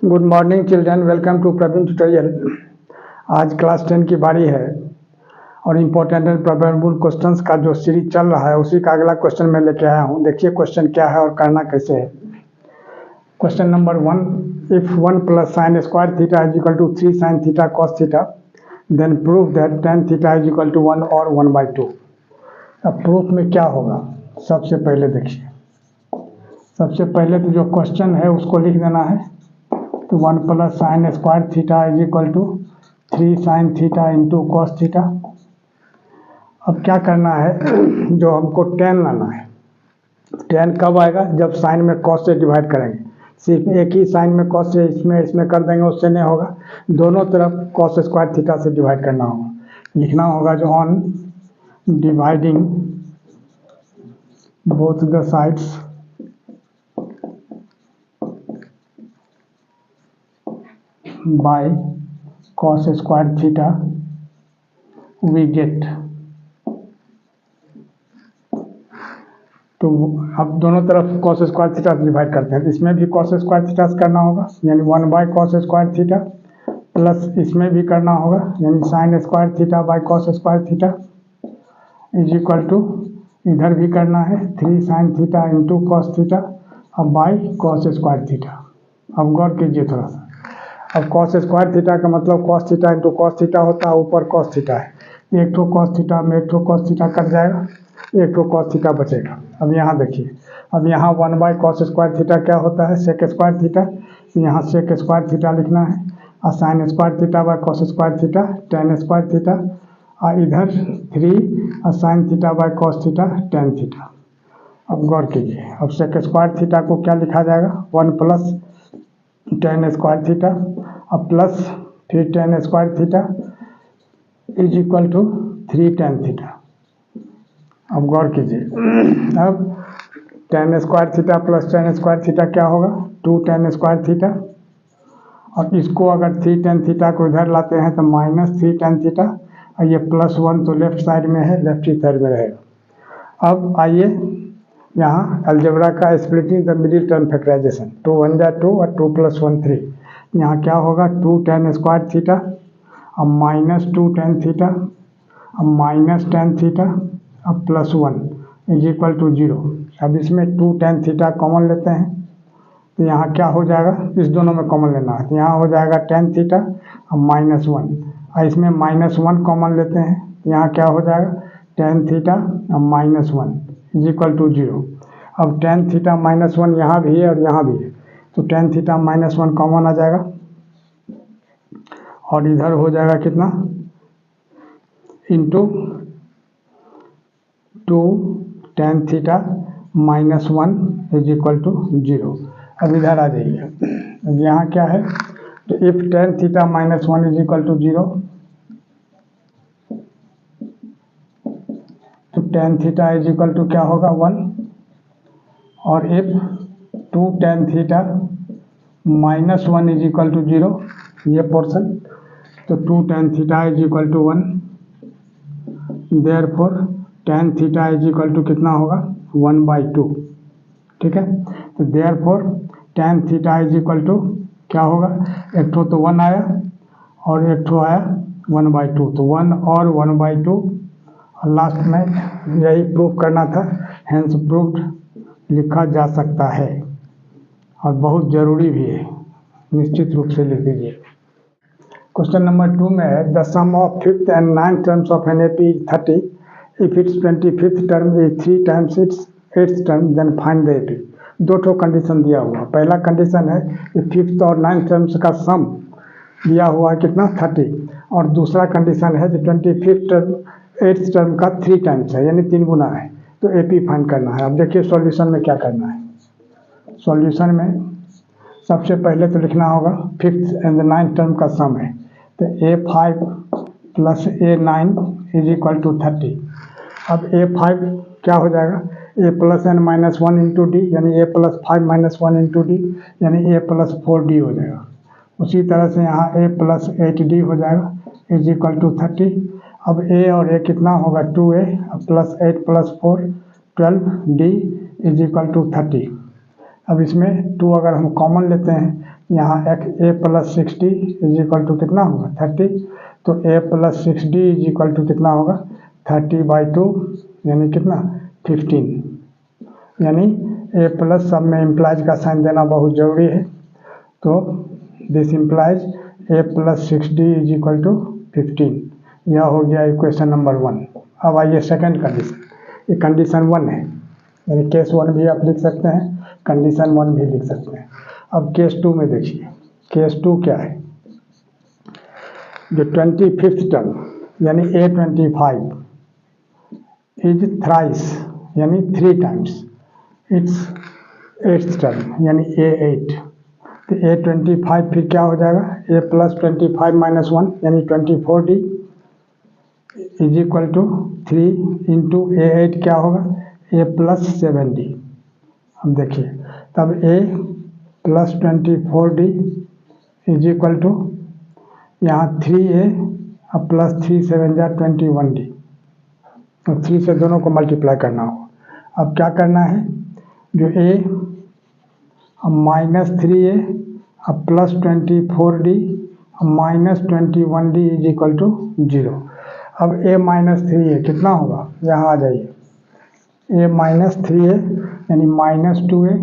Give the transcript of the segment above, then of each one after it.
Good morning children, welcome to Praveen tutorial. आज class 10 की बारी है और इम्पोर्टेंट एंड प्रोबेबल क्वेश्चंस का जो सीरीज चल रहा है उसी का अगला क्वेश्चन मैं लेके आया हूँ। देखिए क्वेश्चन क्या है और करना कैसे है। Question number 1, if 1 plus sine square theta is equal to 3 sine theta cos theta then prove that tan theta is equal to 1 और 1/2। अब प्रूफ में क्या होगा, सबसे पहले देखिए। सबसे पहले तो जो क्वेश्चन है उसको लिख देना है। तो 1 plus sine square theta is equal to 3 sine theta into cos theta. अब क्या करना है, जो हमको tan लाना है। tan कब आएगा, जब साइन में कॉस से डिवाइड करेंगे। सिर्फ एक ही साइन में कॉस से इसमें कर देंगे, उससे नहीं होगा। दोनों तरफ कॉस स्क्वायर थीटा से डिवाइड करना होगा। लिखना होगा जो on dividing both the sides by cos square theta we get। तो अब दोनों तरफ cos स्क्वायर थीटा से डिवाइड करते हैं। इसमें भी cos स्क्वायर थीटा से करना होगा, यानी 1/cos स्क्वायर थीटा, प्लस इसमें भी करना होगा, यानी sine square theta by cos square theta is equal to, इधर भी करना है 3 sine theta into cos theta अब बाई cos स्क्वायर थीटा। अब गौर कीजिए थोड़ा सा। अब cos स्क्वायर थीटा का मतलब cos theta into cos theta होता है, ऊपर cos थीटा है। एक ठो cos थीटा में एक ठो cos थीटा कट जाएगा, एक ठो cos थीटा बचेगा। अब यहाँ देखिए, अब यहाँ 1/cos स्क्वायर थीटा क्या होता है, सेक स्क्वायर थीटा। यहाँ सेक स्क्वायर थीटा लिखना है और sign square theta by cos square theta tan square theta, और इधर 3 और sine theta by cos theta tan theta. अब गौर कीजिए, अब सेक स्क्वायर थीटा को क्या लिखा जाएगा, 1 प्लस tan स्क्वायर थीटा और प्लस फिर tan square theta is equal to 3 tan theta. अब गौर कीजिए, अब tan square theta plus tan square theta क्या होगा, 2 tan स्क्वायर थीटा। और इसको अगर 3 tan थीटा को इधर लाते हैं तो -3 tan थीटा, और ये +1 तो लेफ्ट साइड में है, लेफ्ट ही साइड में रहेगा। अब आइए यहाँ अलजेब्रा का splitting the middle term factorisation, 2 1 जा 2 और 2 + 1 3। यहाँ क्या होगा, 2 tan स्क्वायर थीटा और -2 tan थीटा और -tan थीटा और +1 इज इक्वल टू 0। अब इसमें 2 tan थीटा कॉमन लेते हैं तो यहाँ क्या हो जाएगा, इस दोनों में कॉमन लेना है। तो यहाँ हो जाएगा tan थीटा और -1, और इसमें -1 कॉमन लेते हैं तो यहाँ क्या हो जाएगा, tan थीटा और -1 इज इक्वल टू 0। अब tan थीटा -1 यहाँ भी है और यहाँ भी है, तो tan थीटा -1 कॉमन आ जाएगा और इधर हो जाएगा कितना, into 2 tan theta -1 is equal to 0। अब इधर आ जाइए, अब यहाँ क्या है, तो if tan theta -1 is equal to 0, तो tan theta is equal to क्या होगा, 1। और if 2 tan theta -1 is equal to 0, ये पोर्शन, तो 2 tan theta is equal to 1। Therefore tan theta is equal to कितना होगा, 1/2। ठीक है, तो therefore tan theta is equal to क्या होगा, एक ठो तो 1 आया और एक ठो आया 1/2, तो 1 और 1/2। और लास्ट में यही प्रूफ करना था, हेंस प्रूव्ड लिखा जा सकता है और बहुत ज़रूरी भी है, निश्चित रूप से लिख दीजिए। क्वेश्चन नंबर 2 में है, the sum of 5th and 9th terms of an AP is 30, if it's 25th term is 3 times its 8th term then find the AP। दो ठो कंडीशन दिया हुआ। पहला कंडीशन है कि 5th और 9th टर्म्स का सम दिया हुआ है कितना, 30, और दूसरा कंडीशन है कि 25th टर्म 8th टर्म का 3 times है, यानी 3 गुना है, तो AP फाइंड करना है। अब देखिए सॉल्यूशन में क्या करना है। सॉल्यूशन में सबसे पहले तो लिखना होगा 5th एंड 9th टर्म का सम है, तो A5 + A9 is equal to 30। अब A5 क्या हो जाएगा, A + n-1 इंटू डी, यानी A + 5 - 1 इंटू डी, यानी A + 4d हो जाएगा। उसी तरह से यहाँ A + 8d हो जाएगा इज इक्वल टू 30। अब A और A कितना होगा, 2A + 8 + 4 12d is equal to 30। अब इसमें 2 अगर हम कॉमन लेते हैं, यहाँ a plus 6d is equal to कितना होगा 30, तो a plus 6d is equal to कितना होगा 30/2 यानी कितना 15, यानी a प्लस सब में इम्प्लाइज का साइन देना बहुत ज़रूरी है, तो this implies a plus 6d is equal to 15। यह हो गया इक्वेशन नंबर 1। अब आइए सेकंड कंडीशन, ये कंडीशन 1 है, यानी केस 1 भी आप लिख सकते हैं, कंडीशन 1 भी लिख सकते हैं। अब केस 2 में देखिए, केस 2 क्या है, जो 25th टर्म यानी A25 इज थ्राइस यानी 3 टाइम्स इट्स 8th टर्म यानी A8, तो A25 फिर क्या हो जाएगा A प्लस 25 माइनस 1 यानी 24d is equal to 3 into A8 क्या होगा A प्लस 7d। अब देखिए तब A plus 24d is equal to यहाँ 3A अब प्लस 3 7 जा 21d, तो 3 से दोनों को मल्टीप्लाई करना होगा। अब क्या करना है, जो A अब माइनस 3A अब प्लस 24d अब minus 21d is equal to 0। अब A माइनस 3A कितना होगा, यहाँ आ जाइए, A माइनस 3A यानी माइनस 2A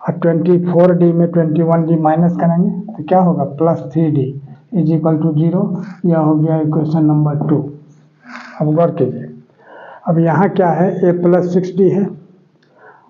और 24d में 21d माइनस करेंगे तो क्या होगा plus 3d is equal to 0। यह हो गया इक्वेशन नंबर 2। अब गौर कीजिए, अब यहाँ क्या है A प्लस 6d है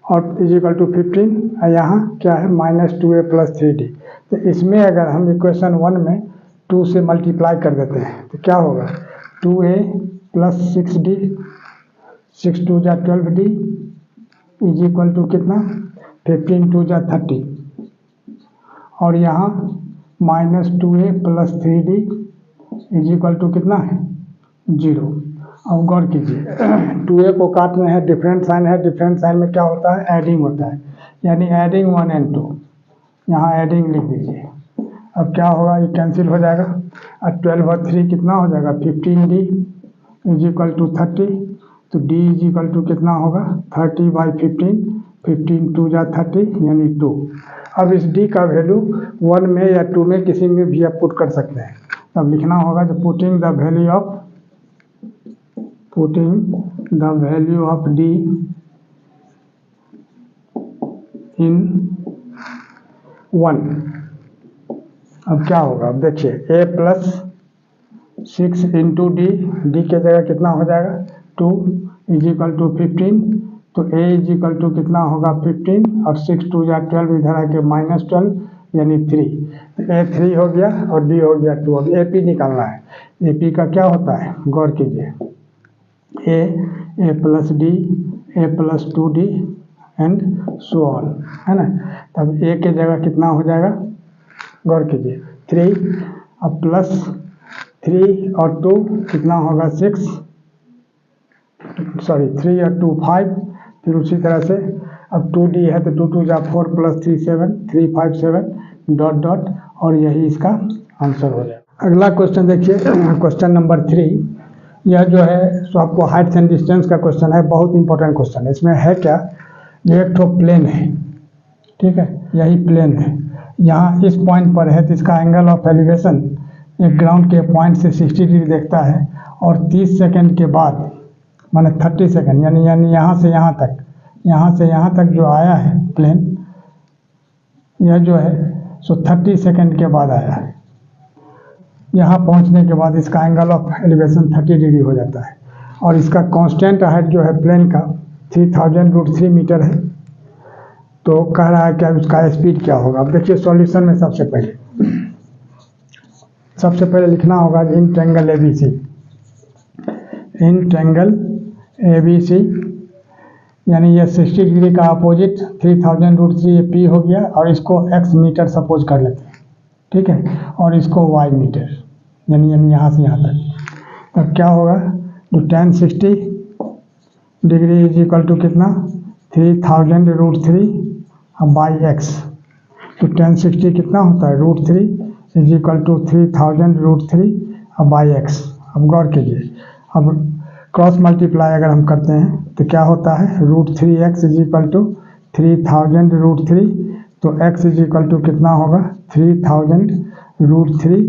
और इज इक्वल टू 15 और यहाँ क्या है माइनस 2A प्लस 3d, तो इसमें अगर हम इक्वेशन 1 में 2 से मल्टीप्लाई कर देते हैं तो क्या होगा 2A प्लस 6d 6 2 जा 12d इज इक्वल टू कितना 15 2 जा 30, और यहाँ minus 2A plus 3d is equal to कितना है 0। अब गौर कीजिए 2A को काटना है, डिफरेंट साइन है, डिफरेंट साइन में क्या होता है एडिंग होता है, यानी एडिंग 1 and 2, यहाँ एडिंग लिख दीजिए। अब क्या होगा ये कैंसिल हो जाएगा और 12 और 3 कितना हो जाएगा 15d इज इक्वल टू 30, तो d इज इक्वल टू कितना होगा 30/15, 15 2 जा 30 यानी 2। अब इस d का वैल्यू 1 में या 2 में किसी में भी आप पुट कर सकते हैं, तब लिखना होगा जो putting the value of d इन 1। अब क्या होगा, अब देखिए A प्लस 6 इंटू डी के जगह कितना हो जाएगा 2 इज इक्वल टू 15, तो A इज इक्वल टू कितना होगा 15 और 6 2 जा 12 इधर आके माइनस 12 यानी 3, तो A 3 हो गया और D हो गया 2। अब AP निकालना है, AP का क्या होता है गौर कीजिए, A plus D A plus 2D and so on, है ना। तब A के जगह कितना हो जाएगा गौर कीजिए 3, अब प्लस 3 और 2 कितना होगा 6, सॉरी 3 और 2 5, फिर उसी तरह से अब 2D है तो 2 2 जा 4 प्लस 3 7 3 5 7 डॉट डॉट, और यही इसका आंसर हो जाएगा। अगला क्वेश्चन देखिए क्वेश्चन नंबर 3, यह जो है सो आपको हाइट एंड डिस्टेंस का क्वेश्चन है, बहुत इंपॉर्टेंट क्वेश्चन है। इसमें है क्या, ये एक तो प्लेन है, ठीक है, यही प्लेन है, यहाँ इस पॉइंट पर है तो इसका एंगल ऑफ एलिवेशन एक ग्राउंड के पॉइंट से 60 डिग्री देखता है, और 30 सेकंड के बाद माने 30 सेकंड यानी यहाँ से यहाँ तक जो आया है प्लेन, यह जो है सो 30 सेकंड के बाद आया है। यहाँ पहुँचने के बाद इसका एंगल ऑफ एलिवेशन 30 डिग्री हो जाता है, और इसका कांस्टेंट हाइट जो है प्लेन का 3000√3 मीटर है। तो कह रहा है कि अब उसका स्पीड क्या होगा। अब देखिए सॉल्यूशन में सबसे पहले लिखना होगा इन ट्रायंगल ABC, यानी ये 60 डिग्री का अपोजिट 3000√3 ये P हो गया, और इसको x मीटर सपोज कर लेते हैं, ठीक है, और इसको y मीटर, यानी यहाँ से यहाँ तक। तब क्या होगा, जो tan 60 degree is equal to कितना 3000√3 बाई x, तो tan 60 कितना होता है √3 is equal to 3000√3 by x। अब गौर कीजिए, अब क्रॉस मल्टीप्लाई अगर हम करते हैं तो क्या होता है √3x इज इक्वल टू 3000√3, तो x इज इक्वल टू कितना होगा 3000√3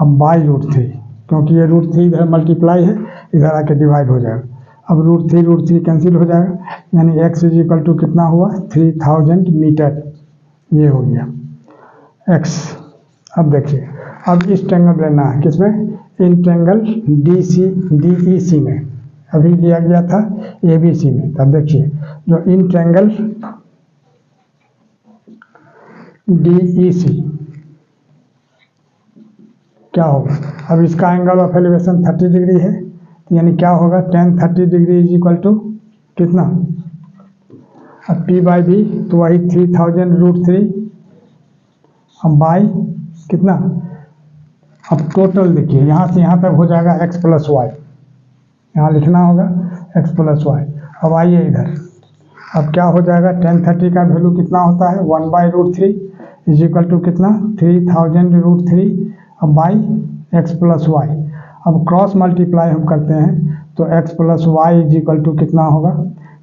अब बाई √3, क्योंकि ये √3 इधर मल्टीप्लाई है, इधर आके डिवाइड हो जाएगा। अब √3 कैंसिल हो जाएगा, यानी x इज इक्वल टू कितना हुआ 3000 मीटर, ये हो गया x। अब देखिए, अब इस ट्रेंगल लेना है, किसमें, इन ट्रेंगल DEC में, अभी लिया गया था ABC में। तब देखिए जो इन ट्रेंगल DEC क्या होगा, अब इसका एंगल ऑफ एलिवेशन 30 डिग्री है, यानी क्या होगा tan 30 degree is equal to कितना, अब P/B तो वही 3000√3 अब बाई कितना, अब टोटल देखिए यहाँ से यहाँ तक हो जाएगा x + y, यहाँ लिखना होगा x + y। अब आइए इधर, अब क्या हो जाएगा tan 30 का वैल्यू कितना होता है 1/√3 इज इक्वल टू कितना 3000√3 अब बाई x + y। अब क्रॉस मल्टीप्लाई हम करते हैं तो x + y is equal to कितना होगा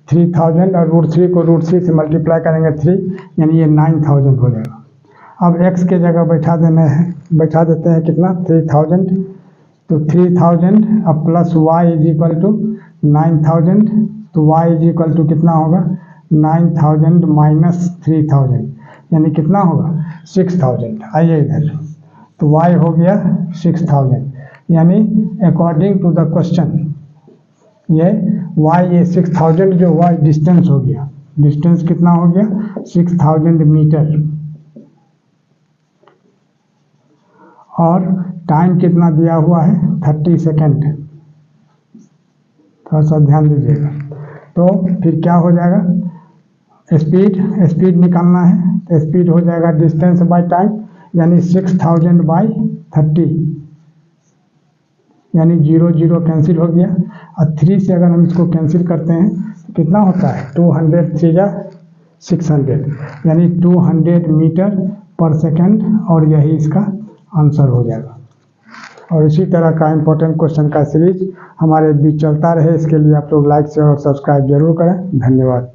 3000 और √3 को √3 से मल्टीप्लाई करेंगे 3, यानी ये 9000 हो जाएगा। अब x के जगह बैठा देते हैं कितना 3000, तो 3000 अब plus y is equal to 9000, तो y इज इक्वल टू कितना होगा 9000 माइनस 3000, यानी कितना होगा 6000। आइए इधर, तो y हो गया 6000, यानी अकॉर्डिंग टू द क्वेश्चन ये y ये 6000 जो हुआ डिस्टेंस हो गया, डिस्टेंस कितना हो गया 6000 मीटर, और टाइम कितना दिया हुआ है 30 सेकेंड, थोड़ा सा ध्यान दीजिएगा। तो फिर क्या हो जाएगा, स्पीड निकालना है, तो स्पीड हो जाएगा डिस्टेंस बाय टाइम, यानी 6000/30, यानी 0 कैंसिल हो गया, और 3 से अगर हम इसको कैंसिल करते हैं तो कितना होता है 200 या 600, यानी 200 मीटर पर सेकेंड, और यही इसका आंसर हो जाएगा। और इसी तरह का इम्पोर्टेंट क्वेश्चन का सीरीज हमारे बीच चलता रहे, इसके लिए आप लोग लाइक शेयर और सब्सक्राइब जरूर करें। धन्यवाद।